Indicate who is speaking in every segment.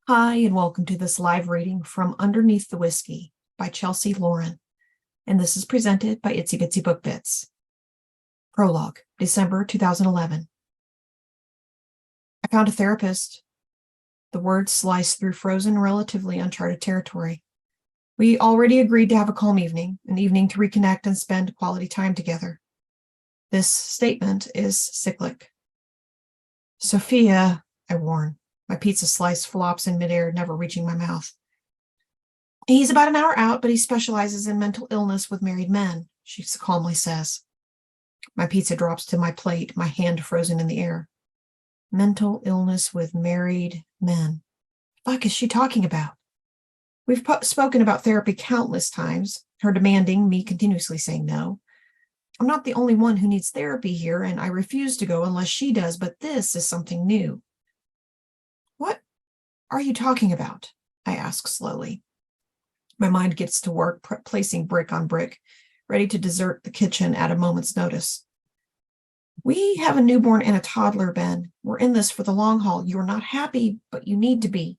Speaker 1: Hi, and welcome to this live reading from Underneath the Whiskey by Chelsea Lauren, and this is presented by Itsy Bitsy Book Bits. Prologue, December 2011. I found a therapist. The words sliced through frozen, relatively uncharted territory. We already agreed to have a calm evening, an evening to reconnect and spend quality time together. This statement is cyclic. Sophia, I warn. My pizza slice flops in midair, never reaching my mouth. He's about an hour out, but he specializes in mental illness with married men, she calmly says. My pizza drops to my plate, my hand frozen in the air. Mental illness with married men. Fuck is she talking about? We've spoken about therapy countless times, her demanding, me continuously saying no. I'm not the only one who needs therapy here, and I refuse to go unless she does, but this is something new. What are you talking about? I ask slowly. My mind gets to work, placing brick on brick, ready to desert the kitchen at a moment's notice. We have a newborn and a toddler, Ben. We're in this for the long haul. You're not happy, but you need to be.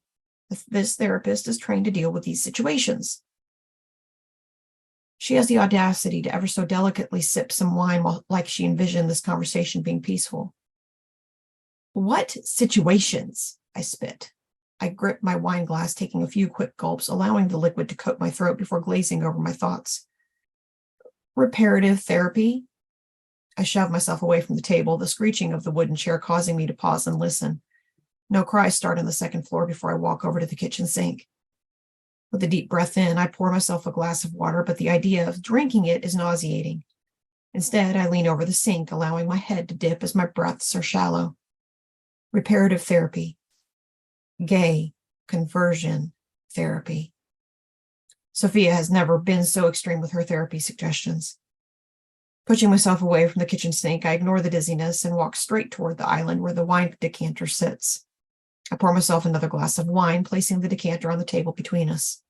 Speaker 1: This therapist is trained to deal with these situations. She has the audacity to ever so delicately sip some wine like she envisioned this conversation being peaceful. What situations? I spit. I grip my wine glass, taking a few quick gulps, allowing the liquid to coat my throat before glazing over my thoughts. Reparative therapy. I shove myself away from the table, the screeching of the wooden chair causing me to pause and listen. No cries start on the second floor before I walk over to the kitchen sink. With a deep breath in, I pour myself a glass of water, but the idea of drinking it is nauseating. Instead, I lean over the sink, allowing my head to dip as my breaths are shallow. Reparative therapy. Gay conversion therapy. Sophia has never been so extreme with her therapy suggestions. Pushing myself away from the kitchen sink, I ignore the dizziness and walk straight toward the island where the wine decanter sits. I pour myself another glass of wine, placing the decanter on the table between us.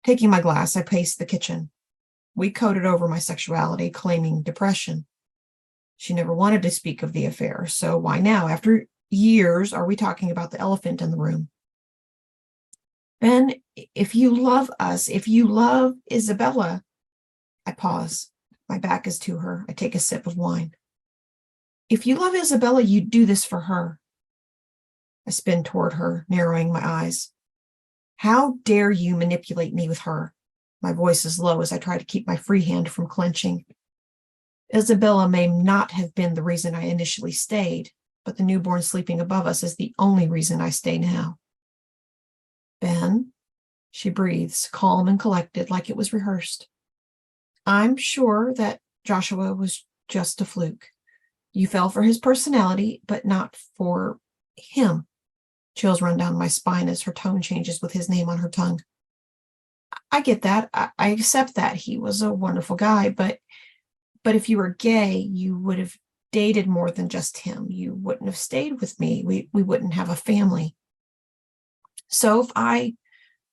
Speaker 1: Taking my glass, I pace the kitchen. We coded over my sexuality, claiming depression. She never wanted to speak of the affair, so why now, after years, are we talking about the elephant in the room? Ben, if you love us, if you love Isabella, I pause. My back is to her. I take a sip of wine. If you love Isabella, you'd do this for her. I spin toward her, narrowing my eyes. How dare you manipulate me with her? My voice is low as I try to keep my free hand from clenching. Isabella may not have been the reason I initially stayed, but the newborn sleeping above us is the only reason I stay now. Ben, she breathes, calm and collected, like it was rehearsed. I'm sure that Joshua was just a fluke. You fell for his personality, but not for him. Chills run down my spine as her tone changes with his name on her tongue. I get that. I accept that. He was a wonderful guy, but if you were gay, you would have dated more than just him. You wouldn't have stayed with me. We wouldn't have a family. So if I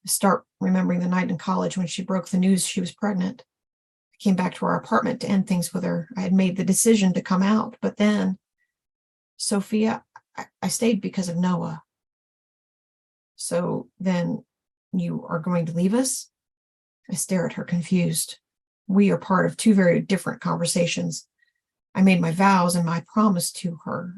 Speaker 1: start remembering the night in college when she broke the news she was pregnant, I came back to our apartment to end things with her. I had made the decision to come out, but then, Sophia, I stayed because of Noah. So then you are going to leave us? I stare at her confused. We are part of two very different conversations. I made my vows and my promise to her.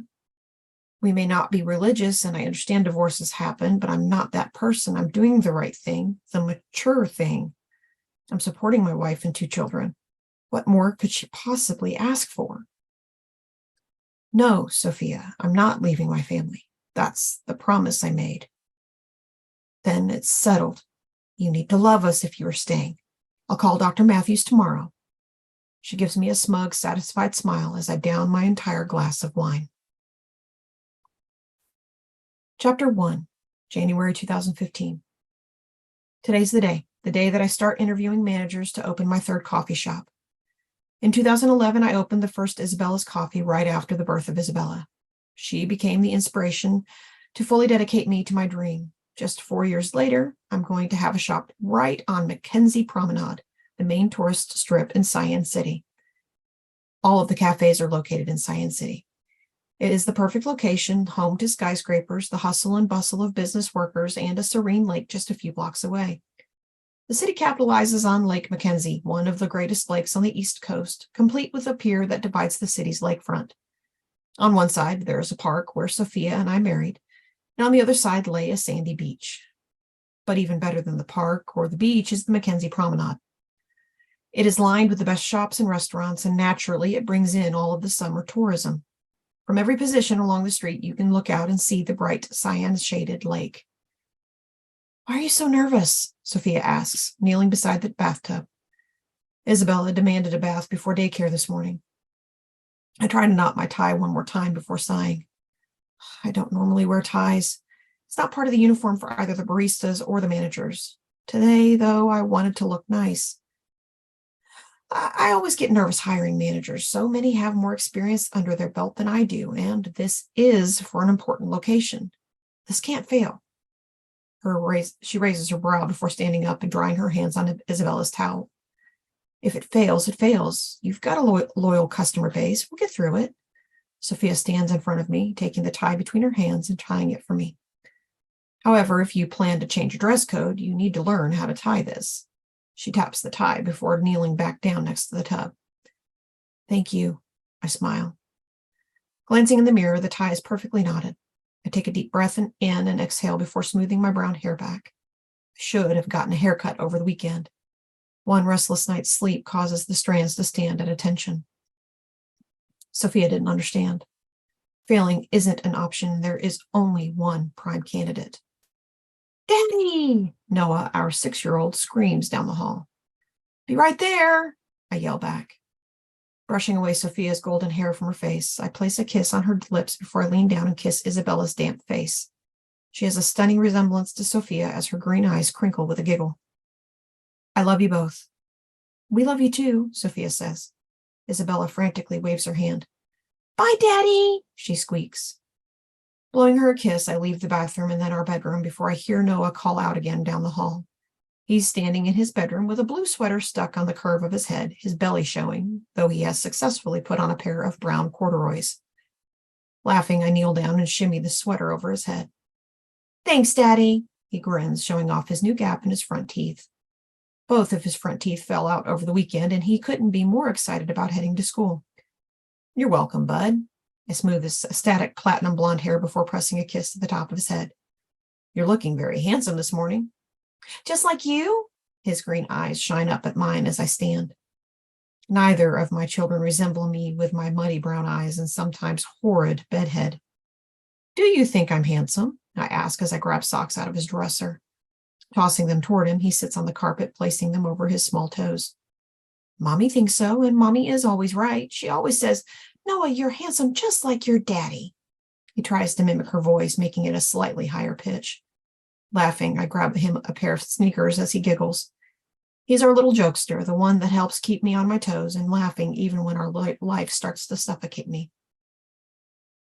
Speaker 1: We may not be religious, and I understand divorces happen, but I'm not that person. I'm doing the right thing, the mature thing. I'm supporting my wife and 2 children. What more could she possibly ask for? No, Sophia, I'm not leaving my family. That's the promise I made. Then it's settled. You need to love us if you are staying. I'll call Dr. Matthews tomorrow. She gives me a smug, satisfied smile as I down my entire glass of wine. Chapter 1, January 2015. Today's the day that I start interviewing managers to open my 3rd coffee shop. In 2011, I opened the first Isabella's Coffee right after the birth of Isabella. She became the inspiration to fully dedicate me to my dream. Just 4 years later, I'm going to have a shop right on Mackenzie Promenade, the main tourist strip in Cyan City. All of the cafes are located in Cyan City. It is the perfect location, home to skyscrapers, the hustle and bustle of business workers, and a serene lake just a few blocks away. The city capitalizes on Lake Mackenzie, one of the greatest lakes on the East Coast, complete with a pier that divides the city's lakefront. On one side, there is a park where Sophia and I married, and on the other side lay a sandy beach. But even better than the park or the beach is the Mackenzie Promenade. It is lined with the best shops and restaurants, and naturally it brings in all of the summer tourism. From every position along the street, you can look out and see the bright cyan-shaded lake. "Why are you so nervous?" Sophia asks, kneeling beside the bathtub. Isabella demanded a bath before daycare this morning. I try to knot my tie one more time before sighing. I don't normally wear ties. It's not part of the uniform for either the baristas or the managers. Today, though, I wanted to look nice. I always get nervous hiring managers. So many have more experience under their belt than I do, and this is for an important location. This can't fail. She raises her brow before standing up and drying her hands on Isabella's towel. If it fails, it fails. You've got a loyal customer base. We'll get through it. Sophia stands in front of me, taking the tie between her hands and tying it for me. However, if you plan to change your dress code, you need to learn how to tie this. She taps the tie before kneeling back down next to the tub. Thank you, I smile. Glancing in the mirror, the tie is perfectly knotted. I take a deep breath in and exhale before smoothing my brown hair back. I should have gotten a haircut over the weekend. One restless night's sleep causes the strands to stand at attention. Sophia didn't understand. Failing isn't an option. There is only one prime candidate. "Daddy!" Noah, our 6-year-old, screams down the hall. "Be right there," I yell back. Brushing away Sophia's golden hair from her face, I place a kiss on her lips before I lean down and kiss Isabella's damp face. She has a stunning resemblance to Sophia as her green eyes crinkle with a giggle. "I love you both." "We love you too," Sophia says. Isabella frantically waves her hand. "Bye, Daddy," she squeaks. Blowing her a kiss, I leave the bathroom and then our bedroom before I hear Noah call out again down the hall. He's standing in his bedroom with a blue sweater stuck on the curve of his head, his belly showing, though he has successfully put on a pair of brown corduroys. Laughing, I kneel down and shimmy the sweater over his head. "Thanks, Daddy," he grins, showing off his new gap in his front teeth. Both of his front teeth fell out over the weekend, and he couldn't be more excited about heading to school. "You're welcome, bud." I smooth his static platinum blonde hair before pressing a kiss to the top of his head. "You're looking very handsome this morning." "Just like you?" His green eyes shine up at mine as I stand. Neither of my children resemble me with my muddy brown eyes and sometimes horrid bedhead. "Do you think I'm handsome?" I ask as I grab socks out of his dresser. Tossing them toward him, he sits on the carpet, placing them over his small toes. "Mommy thinks so, and Mommy is always right. She always says, 'Noah, you're handsome just like your daddy.'" He tries to mimic her voice, making it a slightly higher pitch. Laughing, I grab him a pair of sneakers as he giggles. He's our little jokester, the one that helps keep me on my toes and laughing even when our life starts to suffocate me.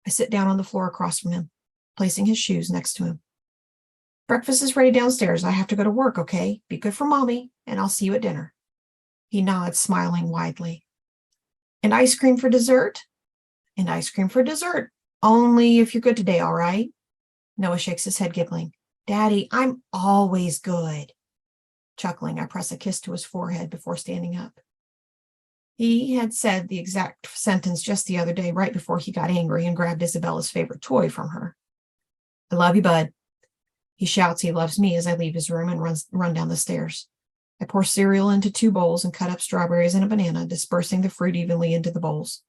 Speaker 1: I sit down on the floor across from him, placing his shoes next to him. "Breakfast is ready downstairs. I have to go to work, okay? Be good for Mommy, and I'll see you at dinner." He nods, smiling widely. "And ice cream for dessert?" "And ice cream for dessert. Only if you're good today, all right?" Noah shakes his head, giggling. "Daddy, I'm always good." Chuckling, I press a kiss to his forehead before standing up. He had said the exact sentence just the other day, right before he got angry and grabbed Isabella's favorite toy from her. "I love you, bud." He shouts he loves me as I leave his room and run down the stairs. I pour cereal into 2 bowls and cut up strawberries and a banana, dispersing the fruit evenly into the bowls.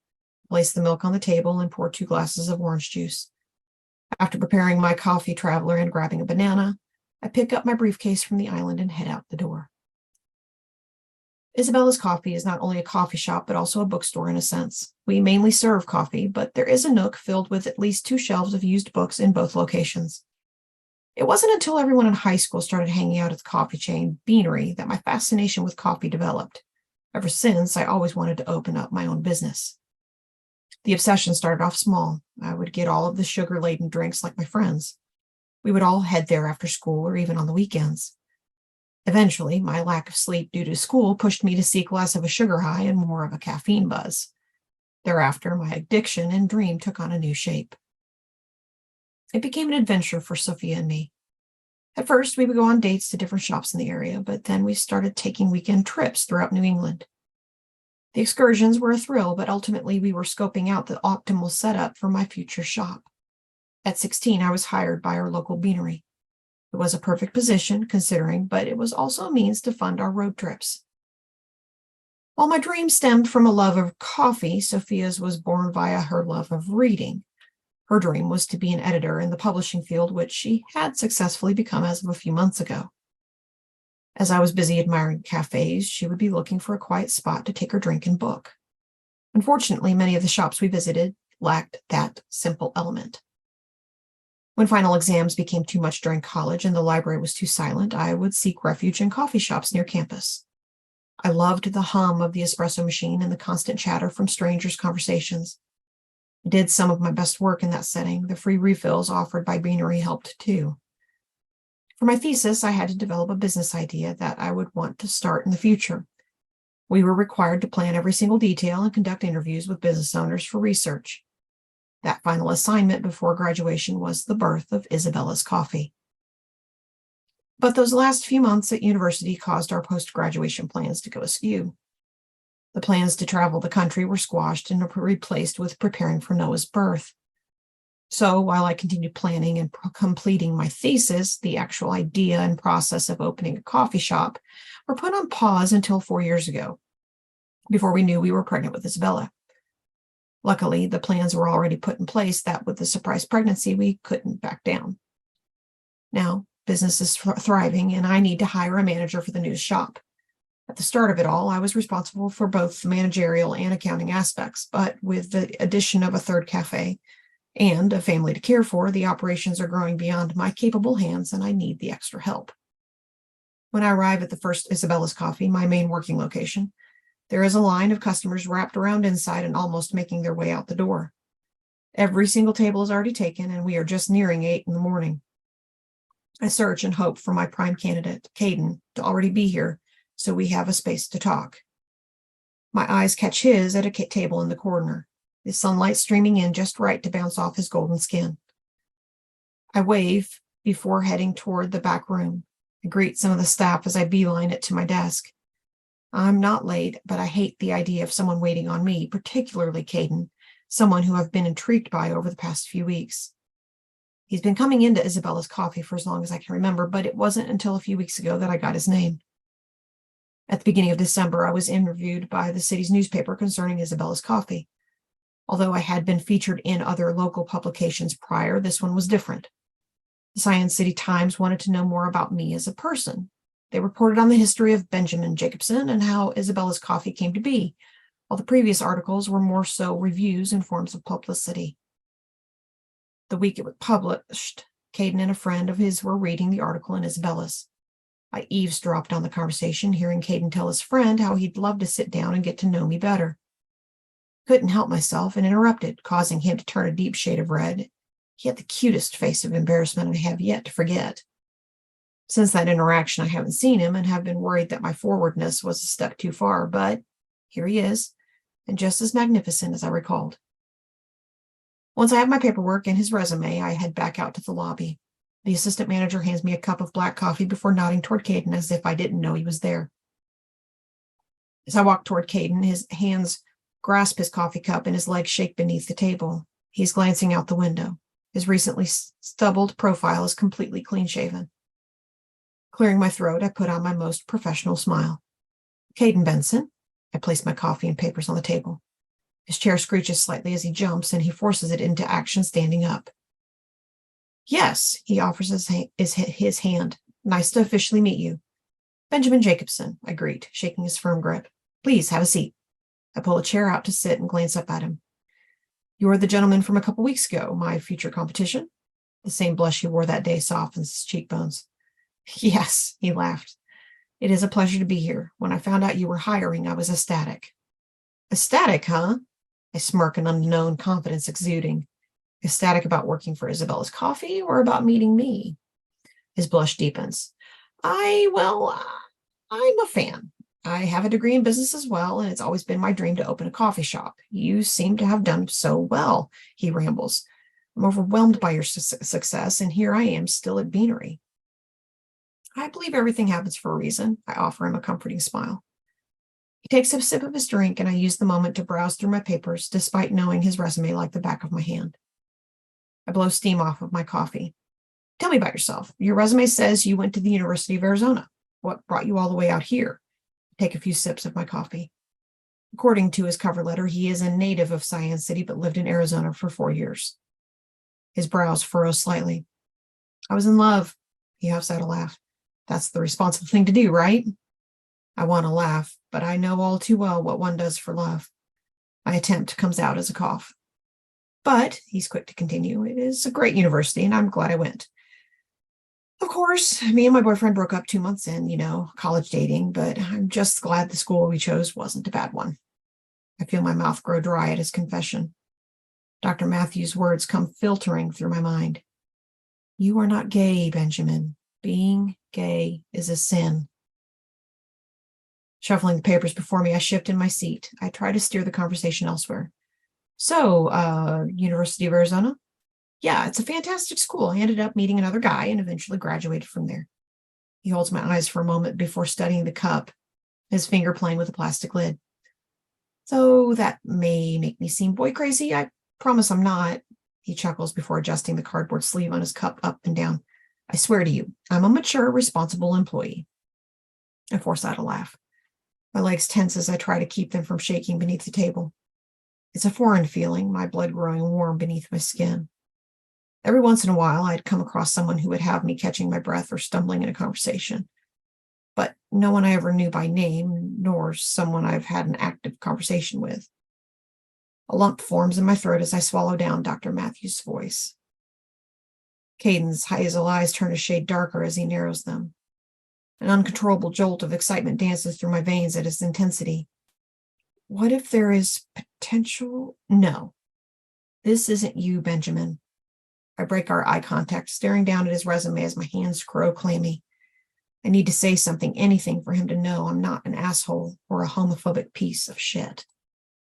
Speaker 1: Place the milk on the table and pour 2 glasses of orange juice. After preparing my coffee traveler and grabbing a banana, I pick up my briefcase from the island and head out the door. Isabella's Coffee is not only a coffee shop, but also a bookstore in a sense. We mainly serve coffee, but there is a nook filled with at least 2 shelves of used books in both locations. It wasn't until everyone in high school started hanging out at the coffee chain, Beanery, that my fascination with coffee developed. Ever since, I always wanted to open up my own business. The obsession started off small. I would get all of the sugar-laden drinks like my friends. We would all head there after school or even on the weekends. Eventually, my lack of sleep due to school pushed me to seek less of a sugar high and more of a caffeine buzz. Thereafter, my addiction and dream took on a new shape. It became an adventure for Sophia and me. At first, we would go on dates to different shops in the area, but then we started taking weekend trips throughout New England. The excursions were a thrill, but ultimately we were scoping out the optimal setup for my future shop. At 16, I was hired by our local beanery. It was a perfect position, considering, but it was also a means to fund our road trips. While my dream stemmed from a love of coffee, Sophia's was born via her love of reading. Her dream was to be an editor in the publishing field, which she had successfully become as of a few months ago. As I was busy admiring cafes, she would be looking for a quiet spot to take her drink and book. Unfortunately, many of the shops we visited lacked that simple element. When final exams became too much during college and the library was too silent, I would seek refuge in coffee shops near campus. I loved the hum of the espresso machine and the constant chatter from strangers' conversations. I did some of my best work in that setting. The free refills offered by Beanery helped too. For my thesis, I had to develop a business idea that I would want to start in the future. We were required to plan every single detail and conduct interviews with business owners for research. That final assignment before graduation was the birth of Isabella's Coffee. But those last few months at university caused our post-graduation plans to go askew. The plans to travel the country were squashed and replaced with preparing for Noah's birth. So while I continued planning and completing my thesis, the actual idea and process of opening a coffee shop were put on pause until 4 years ago, before we knew we were pregnant with Isabella. Luckily, the plans were already put in place that with the surprise pregnancy, we couldn't back down. Now, business is thriving, and I need to hire a manager for the new shop. At the start of it all, I was responsible for both the managerial and accounting aspects, but with the addition of a third cafe and a family to care for, the operations are growing beyond my capable hands, and I need the extra help. When I arrive at the first Isabella's Coffee, my main working location, there is a line of customers wrapped around inside and almost making their way out the door. Every single table is already taken, and we are just nearing 8 in the morning. I search and hope for my prime candidate, Caden, to already be here, so we have a space to talk. My eyes catch his at a table in the corner, the sunlight streaming in just right to bounce off his golden skin. I wave before heading toward the back room. I greet some of the staff as I beeline it to my desk. I'm not late, but I hate the idea of someone waiting on me, particularly Caden, someone who I've been intrigued by over the past few weeks. He's been coming into Isabella's Coffee for as long as I can remember, but it wasn't until a few weeks ago that I got his name. At the beginning of December, I was interviewed by the city's newspaper concerning Isabella's Coffee. Although I had been featured in other local publications prior, this one was different. The Science City Times wanted to know more about me as a person. They reported on the history of Benjamin Jacobson and how Isabella's Coffee came to be, while the previous articles were more so reviews and forms of publicity. The week it was published, Caden and a friend of his were reading the article in Isabella's. I eavesdropped on the conversation, hearing Caden tell his friend how he'd love to sit down and get to know me better. Couldn't help myself and interrupted, causing him to turn a deep shade of red. He had the cutest face of embarrassment I have yet to forget. Since that interaction, I haven't seen him and have been worried that my forwardness was a step too far, but here he is, and just as magnificent as I recalled. Once I have my paperwork and his resume, I head back out to the lobby. The assistant manager hands me a cup of black coffee before nodding toward Caden as if I didn't know he was there. As I walk toward Caden, his hands grasp his coffee cup and his legs shake beneath the table. He's glancing out the window. His recently stubbled profile is completely clean-shaven. Clearing my throat, I put on my most professional smile. Caden Bensen. I place my coffee and papers on the table. His chair screeches slightly as he jumps, and he forces it into action standing up. Yes, he offers his hand. Nice to officially meet you. Benjamin Jacobson, I greet, shaking his firm grip. Please have a seat. I pull a chair out to sit and glance up at him. You're the gentleman from a couple weeks ago, my future competition? The same blush he wore that day softens his cheekbones. Yes, he laughed. It is a pleasure to be here. When I found out you were hiring, I was ecstatic. Ecstatic, huh? I smirk, an unknown confidence exuding. Ecstatic about working for Isabella's Coffee or about meeting me? His blush deepens. I'm a fan. I have a degree in business as well, and it's always been my dream to open a coffee shop. You seem to have done so well, he rambles. I'm overwhelmed by your success, and here I am still at Beanery. I believe everything happens for a reason. I offer him a comforting smile. He takes a sip of his drink, and I use the moment to browse through my papers, despite knowing his resume like the back of my hand. I blow steam off of my coffee. Tell me about yourself. Your resume says you went to the University of Arizona. What brought you all the way out here? I take a few sips of my coffee. According to his cover letter, he is a native of Cyan City, but lived in Arizona for 4 years. His brows furrow slightly. I was in love. He huffs out a laugh. That's the responsible thing to do, right? I want to laugh, but I know all too well what one does for love. My attempt comes out as a cough. But, he's quick to continue, it is a great university, and I'm glad I went. Of course, me and my boyfriend broke up 2 months in, college dating, but I'm just glad the school we chose wasn't a bad one. I feel my mouth grow dry at his confession. Dr. Matthews' words come filtering through my mind. You are not gay, Benjamin. Being gay is a sin. Shuffling the papers before me, I shift in my seat. I try to steer the conversation elsewhere. So, University of Arizona? Yeah, it's a fantastic school. I ended up meeting another guy and eventually graduated from there. He holds my eyes for a moment before studying the cup, his finger playing with the plastic lid. So that may make me seem boy crazy. I promise I'm not. He chuckles before adjusting the cardboard sleeve on his cup up and down. I swear to you, I'm a mature, responsible employee. I force out a laugh. My legs tense as I try to keep them from shaking beneath the table. It's a foreign feeling, my blood growing warm beneath my skin. Every once in a while, I'd come across someone who would have me catching my breath or stumbling in a conversation. But no one I ever knew by name, nor someone I've had an active conversation with. A lump forms in my throat as I swallow down Dr. Matthews' voice. Caden's hazel eyes turn a shade darker as he narrows them. An uncontrollable jolt of excitement dances through my veins at its intensity. What if there is potential? No. This isn't you, Benjamin. I break our eye contact, staring down at his resume as my hands grow clammy. I need to say something, anything, for him to know I'm not an asshole or a homophobic piece of shit.